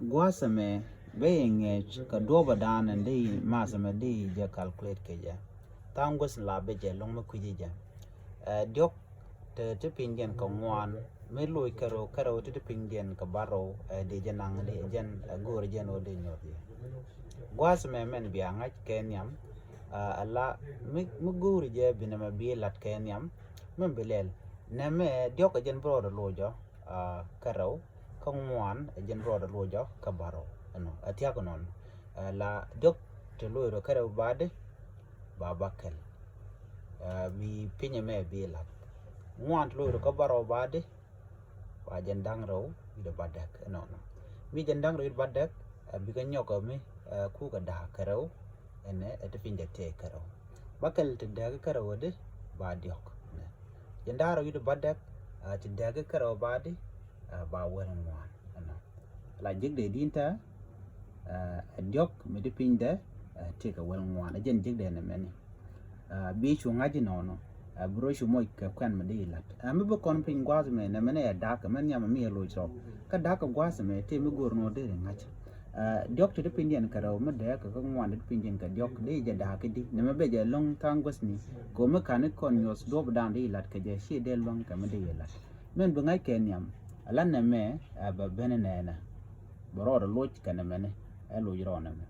guasame being a doba dan and di masame di ja calculate keja tangus la beje long ma kujija diok te pingen ko ngwan me loy karo te pingen ka baro de janang de jen gor jen o de nyoti guasame men bi angach kenyam ala mu gor je binama bi lat kenyam men bilel neme diok jen bro lojo karo kongwan jen roda lojo kabaro ano atia konon la dok te loiro kare bade babakel bi pinye me bila ngwan loiro kabaro bade wa jen dangro ida badak ano no mi jen dangro ida badak bi ga nyoko mi ku ga da karo ene ete pinje te karo bakel te daga karo wode ba diok jen daro ida badak te daga karo bade ba wen ngwan ano la jigde dinta diok mi de pinde te ka wen ngwan jen jigde ne men bi chu ngaji no bro chu moy ka kan me de lat mi bo kon pin gwaz me ne men ya da ka men ya mi lo cho ka da ka gwaz me te mi gor no de ngaji diok te pinde ka raw me de ka ngwan de pinde ka diok de je da ka di ne me be je long tangos ni ko me kan kon yos do dan de lat ka je she de long ka me de lat men bo ngai ken yam ala ne me ba benene na boro loch kana mene elo yirona me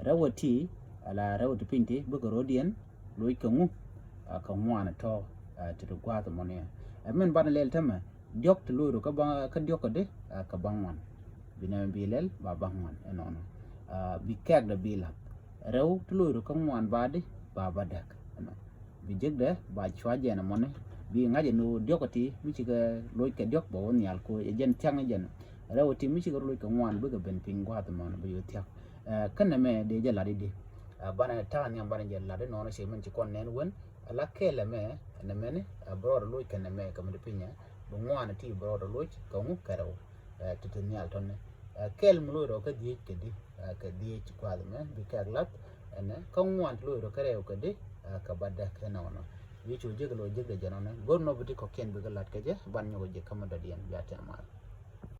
rawati ala rawati pinti bugo rodien loy kangu ka ngwana to to gwa to monia men ban lel tama diok to loro ka ba ka diok de ka bangwan bina bilel ba bangwan enono bi kag da bila raw to loro ka ngwan bade ba badak no bi jegde ba chwaje na mone bi ngaje no diokati mi ci ga loy ka diok bo won yal ko e jen tiang jen rawati mi ci ga loy ka ngwan bu ga ben pingwa to mon bu yo tiak kana me de jala de bana ta nyam bana jala de no se men ci kon nen won ala kele me na mene bro loy kana me kam de pinya bu ngwan ti bro loy ka ngu karaw to to nyal ton kel mu lo ka di ke di ka di ci kwa me bi ka lat ene ka ngwan lo karew ka di ka badda kana no wi chu jiglo jigde janona gorno buti ko ken bi galat ke je ban nyogo je kamada dian biata mal